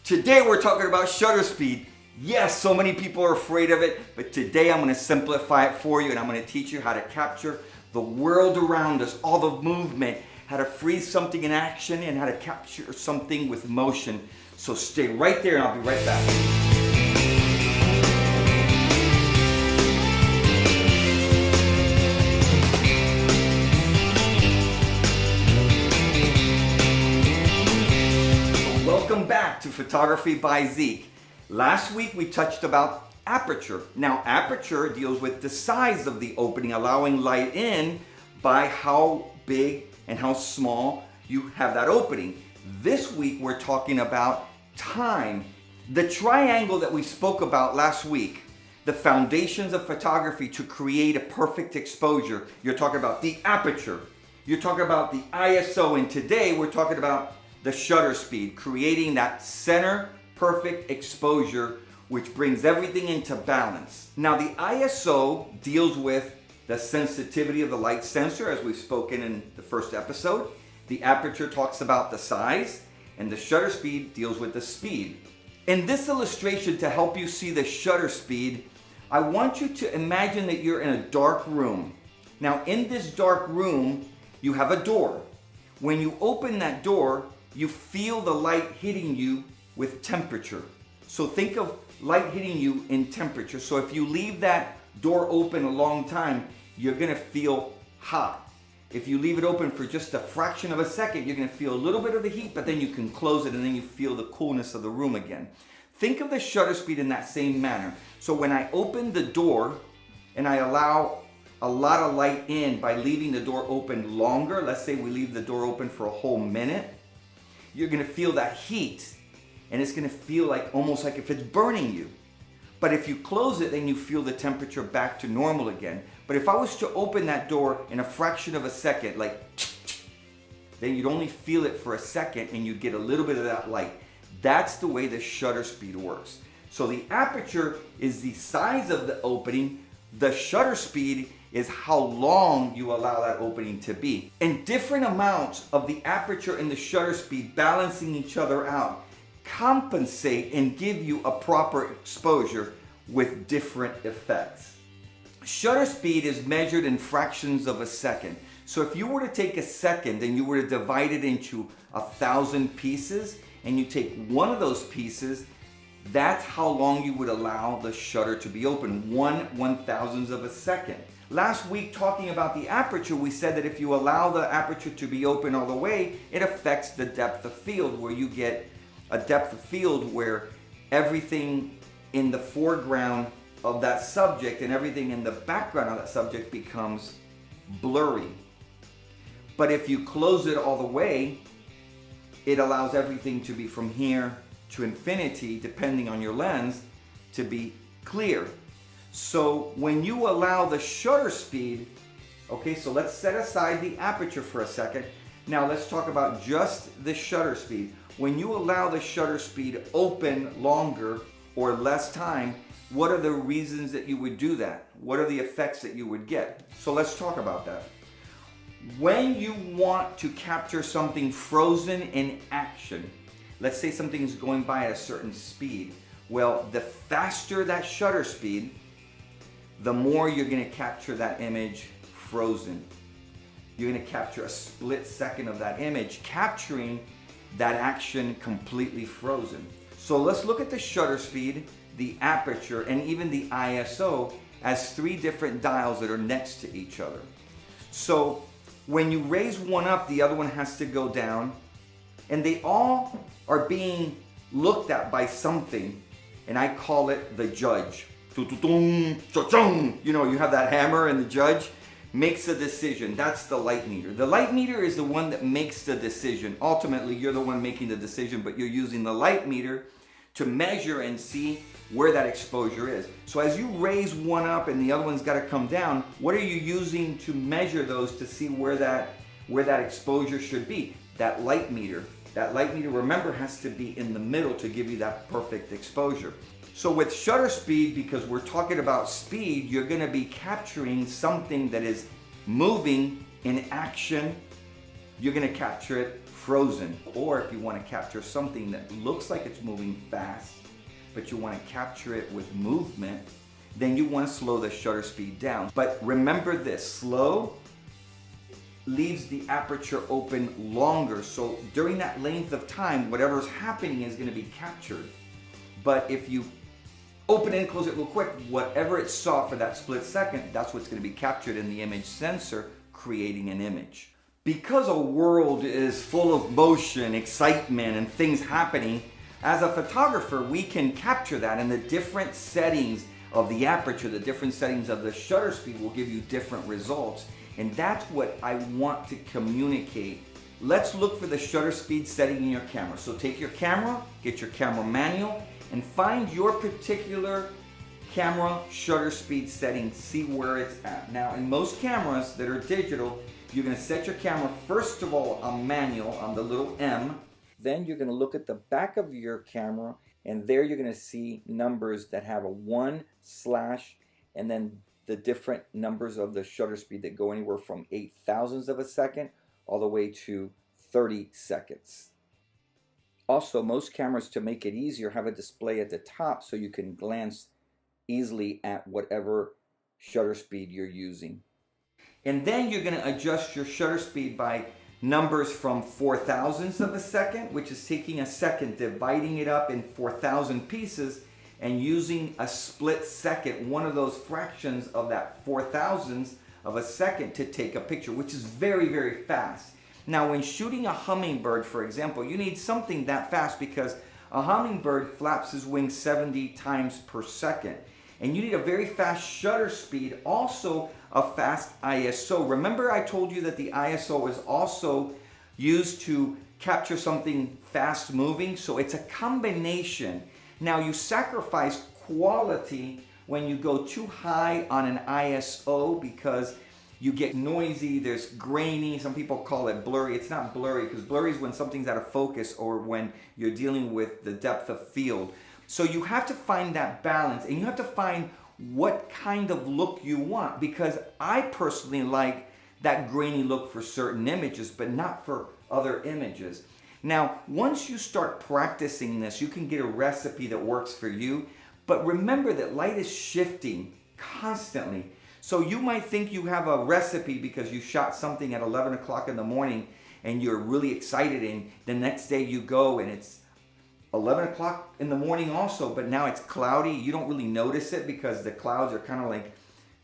Today we're talking about shutter speed. Yes, so many people are afraid of it, but today I'm going to simplify it for you and I'm going to teach you how to capture the world around us, all the movement, how to freeze something in action and how to capture something with motion. So stay right there and I'll be right back. Welcome back to Photography by Zeke. Last week we touched about aperture. Now aperture deals with the size of the opening, allowing light in by how big and how small you have that opening. This week we're talking about time. The triangle that we spoke about last week, the foundations of photography to create a perfect exposure. You're talking about the aperture. You're talking about the ISO, and today we're talking about the shutter speed, creating that center perfect exposure which brings everything into balance. Now the ISO deals with the sensitivity of the light sensor, as we've spoken in the first episode. The aperture talks about the size, and the shutter speed deals with the speed. In this illustration, to help you see the shutter speed, I want you to imagine that you're in a dark room. Now in this dark room, you have a door. When you open that door, you feel the light hitting you with temperature. So think of light hitting you in temperature. So if you leave that door open a long time, you're gonna feel hot. If you leave it open for just a fraction of a second, you're gonna feel a little bit of the heat, but then you can close it and then you feel the coolness of the room again. Think of the shutter speed in that same manner. So when I open the door and I allow a lot of light in by leaving the door open longer, let's say we leave the door open for a whole minute, you're gonna feel that heat and it's gonna feel like almost like if it's burning you. But if you close it, then you feel the temperature back to normal again. But if I was to open that door in a fraction of a second, like, then you'd only feel it for a second and you get a little bit of that light. That's the way the shutter speed works. So the aperture is the size of the opening. The shutter speed is how long you allow that opening to be. And different amounts of the aperture and the shutter speed balancing each other out compensate and give you a proper exposure with different effects. Shutter speed is measured in fractions of a second. So if you were to take a second and you were to divide it into 1,000 pieces and you take one of those pieces, that's how long you would allow the shutter to be open, 1/1000th of a second. Last week, talking about the aperture, we said that if you allow the aperture to be open all the way, it affects the depth of field, where you get a depth of field where everything in the foreground of that subject and everything in the background of that subject becomes blurry. But if you close it all the way, it allows everything to be from here to infinity, depending on your lens, to be clear. So when you allow the shutter speed, okay, so let's set aside the aperture for a second. Now let's talk about just the shutter speed. When you allow the shutter speed open longer or less time, what are the reasons that you would do that? What are the effects that you would get? So let's talk about that. When you want to capture something frozen in action, let's say something's going by at a certain speed. Well, the faster that shutter speed, the more you're gonna capture that image frozen. You're gonna capture a split second of that image, capturing that action completely frozen. So let's look at the shutter speed, the aperture, and even the ISO as three different dials that are next to each other. So when you raise one up, the other one has to go down, and they all are being looked at by something, and I call it the judge. You know, you have that hammer and the judge makes a decision. That's the light meter. The light meter is the one that makes the decision. Ultimately, you're the one making the decision, but you're using the light meter to measure and see where that exposure is. So as you raise one up and the other one's got to come down, what are you using to measure those to see where that exposure should be? That light meter. That light meter, remember, has to be in the middle to give you that perfect exposure. So with shutter speed, because we're talking about speed, you're going to be capturing something that is moving in action. You're going to capture it frozen. Or if you want to capture something that looks like it's moving fast, but you want to capture it with movement, then you want to slow the shutter speed down. But remember this, slow leaves the aperture open longer. So during that length of time, whatever's happening is going to be captured. But if you open it and close it real quick, whatever it saw for that split second, that's what's going to be captured in the image sensor, creating an image. Because a world is full of motion, excitement, and things happening, as a photographer, we can capture that, and the different settings of the aperture, the different settings of the shutter speed will give you different results. And that's what I want to communicate. Let's look for the shutter speed setting in your camera. So take your camera, get your camera manual, and find your particular camera shutter speed setting, see where it's at. Now, in most cameras that are digital, you're gonna set your camera, first of all, on manual, on the little M. Then you're gonna look at the back of your camera, and there you're gonna see numbers that have a 1 slash, and then the different numbers of the shutter speed that go anywhere from 8,000ths of a second all the way to 30 seconds. Also, most cameras, to make it easier, have a display at the top so you can glance easily at whatever shutter speed you're using. And then you're going to adjust your shutter speed by numbers from 4,000ths of a second, which is taking a second, dividing it up in 4,000 pieces, and using a split second, one of those fractions of that 4,000ths of a second, to take a picture, which is very, very fast. Now, when shooting a hummingbird, for example, you need something that fast because a hummingbird flaps his wings 70 times per second. And you need a very fast shutter speed, also a fast ISO. Remember I told you that the ISO is also used to capture something fast moving, so it's a combination. Now, you sacrifice quality when you go too high on an ISO because you get noisy, there's grainy, some people call it blurry. It's not blurry, because blurry is when something's out of focus or when you're dealing with the depth of field. So you have to find that balance, and you have to find what kind of look you want, because I personally like that grainy look for certain images, but not for other images. Now, once you start practicing this, you can get a recipe that works for you, but remember that light is shifting constantly. So you might think you have a recipe because you shot something at 11 o'clock in the morning and you're really excited, and the next day you go and it's 11 o'clock in the morning also, but now it's cloudy. You don't really notice it because the clouds are kind of like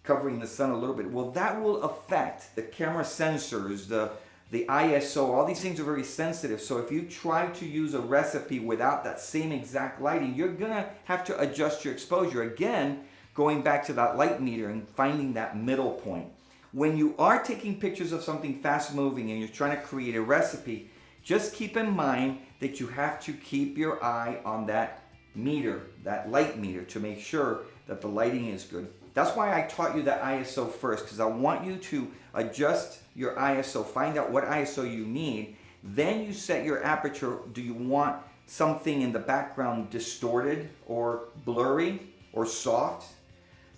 covering the sun a little bit. Well, that will affect the camera sensors, the ISO, all these things are very sensitive. So if you try to use a recipe without that same exact lighting, you're gonna have to adjust your exposure. Again, going back to that light meter and finding that middle point. When you are taking pictures of something fast moving and you're trying to create a recipe, just keep in mind that you have to keep your eye on that meter, that light meter, to make sure that the lighting is good. That's why I taught you the ISO first, because I want you to adjust your ISO, find out what ISO you need, then you set your aperture. Do you want something in the background distorted or blurry or soft?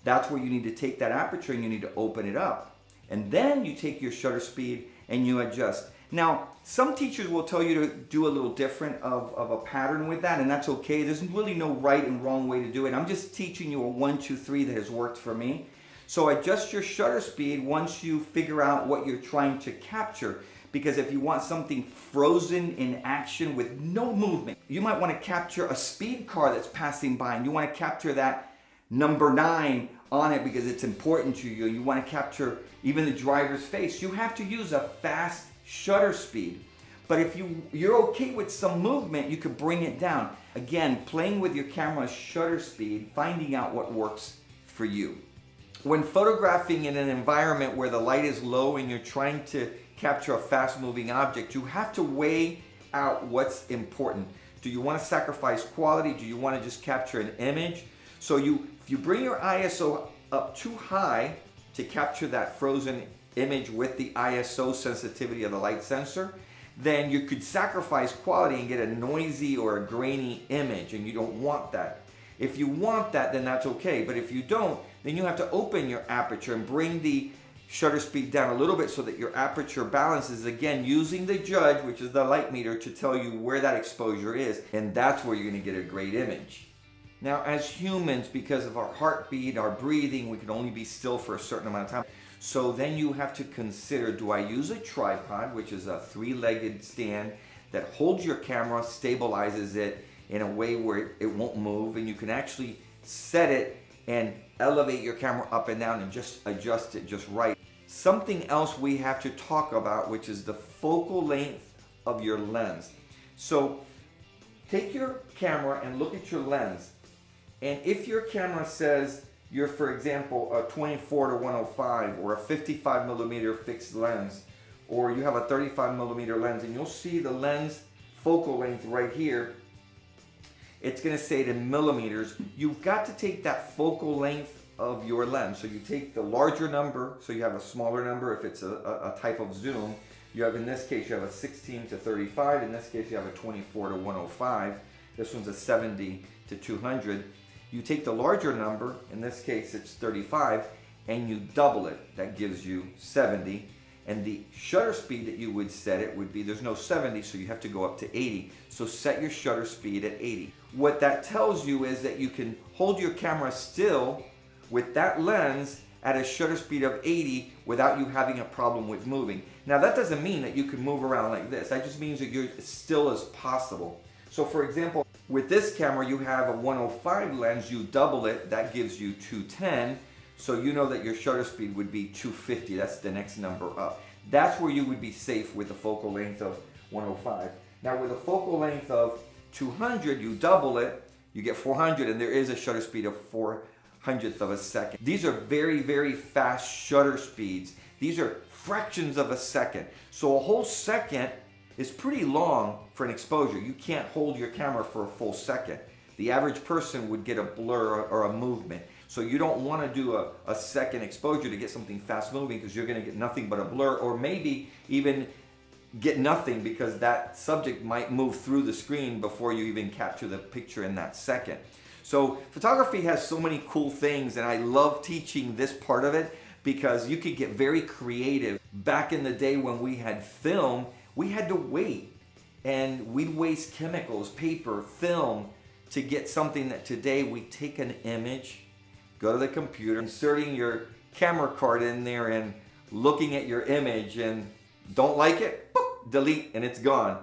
That's where you need to take that aperture and you need to open it up. And then you take your shutter speed and you adjust. Now, some teachers will tell you to do a little different of a pattern with that, and that's okay. There's really no right and wrong way to do it. I'm just teaching you a 1, 2, 3 that has worked for me. So adjust your shutter speed once you figure out what you're trying to capture. Because if you want something frozen in action with no movement, you might want to capture a speed car that's passing by, and you want to capture that number 9 on it because it's important to you. You want to capture even the driver's face. You have to use a fast shutter speed. But if you're okay with some movement, you could bring it down. Again, playing with your camera's shutter speed, finding out what works for you. When photographing in an environment where the light is low and you're trying to capture a fast moving object, you have to weigh out what's important. Do you want to sacrifice quality? Do you want to just capture an image? So if you bring your ISO up too high to capture that frozen image with the ISO sensitivity of the light sensor, then you could sacrifice quality and get a noisy or a grainy image, and you don't want that. If you want that, then that's okay. But if you don't, then you have to open your aperture and bring the shutter speed down a little bit so that your aperture balances, again using the judge, which is the light meter, to tell you where that exposure is, and that's where you're going to get a great image. Now, as humans, because of our heartbeat, our breathing, we can only be still for a certain amount of time. So then you have to consider, do I use a tripod, which is a three-legged stand that holds your camera, stabilizes it in a way where it won't move, and you can actually set it and elevate your camera up and down and just adjust it just right. Something else we have to talk about, which is the focal length of your lens. So take your camera and look at your lens. And if your camera says you're, for example, a 24-105 or a 55 millimeter fixed lens, or you have a 35 millimeter lens, and you'll see the lens focal length right here, it's going to say it in millimeters. You've got to take that focal length of your lens. So you take the larger number, so you have a smaller number if it's a type of zoom. You have, in this case, you have a 16-35. In this case, you have a 24-105. This one's a 70-200. You take the larger number, in this case it's 35, and you double it. That gives you 70. And the shutter speed that you would set it would be, there's no 70, so you have to go up to 80. So set your shutter speed at 80. What that tells you is that you can hold your camera still with that lens at a shutter speed of 80 without you having a problem with moving. Now that doesn't mean that you can move around like this. That just means that you're as still as possible. So for example, with this camera, you have a 105 lens, you double it, that gives you 210. So you know that your shutter speed would be 250, that's the next number up. That's where you would be safe with a focal length of 105. Now with a focal length of 200, you double it, you get 400, and there is a shutter speed of 400th of a second. These are very, very fast shutter speeds. These are fractions of a second. So a whole second is pretty long for an exposure. You can't hold your camera for a full second. The average person would get a blur or a movement. So you don't want to do a second exposure to get something fast moving, because you're going to get nothing but a blur, or maybe even get nothing because that subject might move through the screen before you even capture the picture in that second. So photography has so many cool things, and I love teaching this part of it because you could get very creative. Back in the day when we had film, we had to wait, and we'd waste chemicals, paper, film to get something that today we take an image, go to the computer, inserting your camera card in there and looking at your image, and don't like it, boop, delete, and it's gone.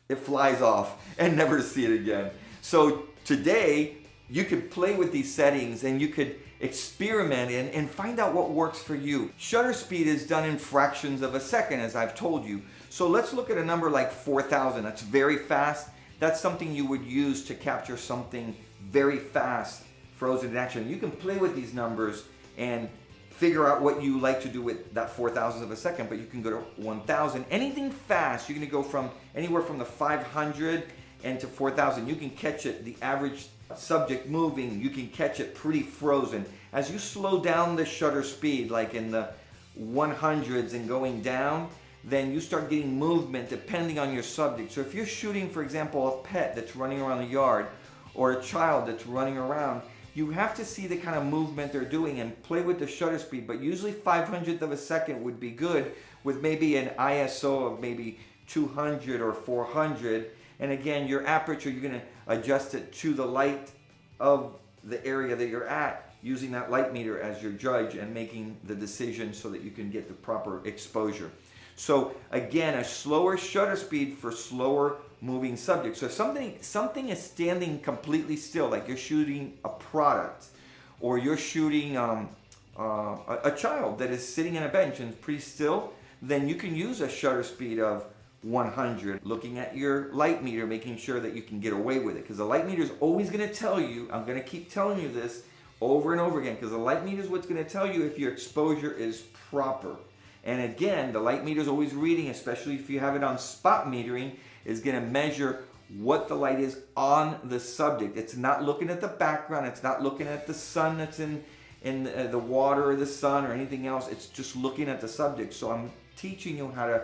It flies off and never to see it again. So today you could play with these settings and you could experiment and find out what works for you. Shutter speed is done in fractions of a second, as I've told you. So let's look at a number like 4,000. That's very fast. That's something you would use to capture something very fast, frozen in action. You can play with these numbers and figure out what you like to do with that 4,000th of a second, but you can go to 1,000. Anything fast, you're gonna go from anywhere from the 500 and to 4,000. You can catch it, the average subject moving, you can catch it pretty frozen. As you slow down the shutter speed, like in the 100s and going down, then you start getting movement depending on your subject. So if you're shooting, for example, a pet that's running around the yard, or a child that's running around, you have to see the kind of movement they're doing and play with the shutter speed. But usually 500th of a second would be good, with maybe an ISO of maybe 200 or 400. And again, your aperture, you're gonna adjust it to the light of the area that you're at, using that light meter as your judge and making the decision so that you can get the proper exposure. So again, a slower shutter speed for slower moving subjects. So if something is standing completely still, like you're shooting a product, or you're shooting a child that is sitting on a bench and pretty still, then you can use a shutter speed of 100, looking at your light meter, making sure that you can get away with it. Because the light meter is always going to tell you, I'm going to keep telling you this over and over again, because the light meter is what's going to tell you if your exposure is proper. And again, the light meter is always reading, especially if you have it on spot metering, is going to measure what the light is on the subject. It's not looking at the background. It's not looking at the sun that's in the water or the sun or anything else. It's just looking at the subject. So I'm teaching you how to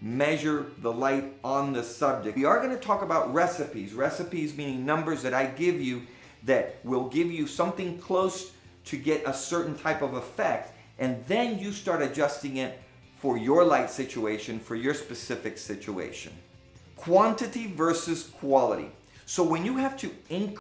measure the light on the subject. We are going to talk about recipes. Recipes meaning numbers that I give you that will give you something close to get a certain type of effect. and then you start adjusting it for your light situation, for your specific situation. Quantity versus quality. So when you have to increase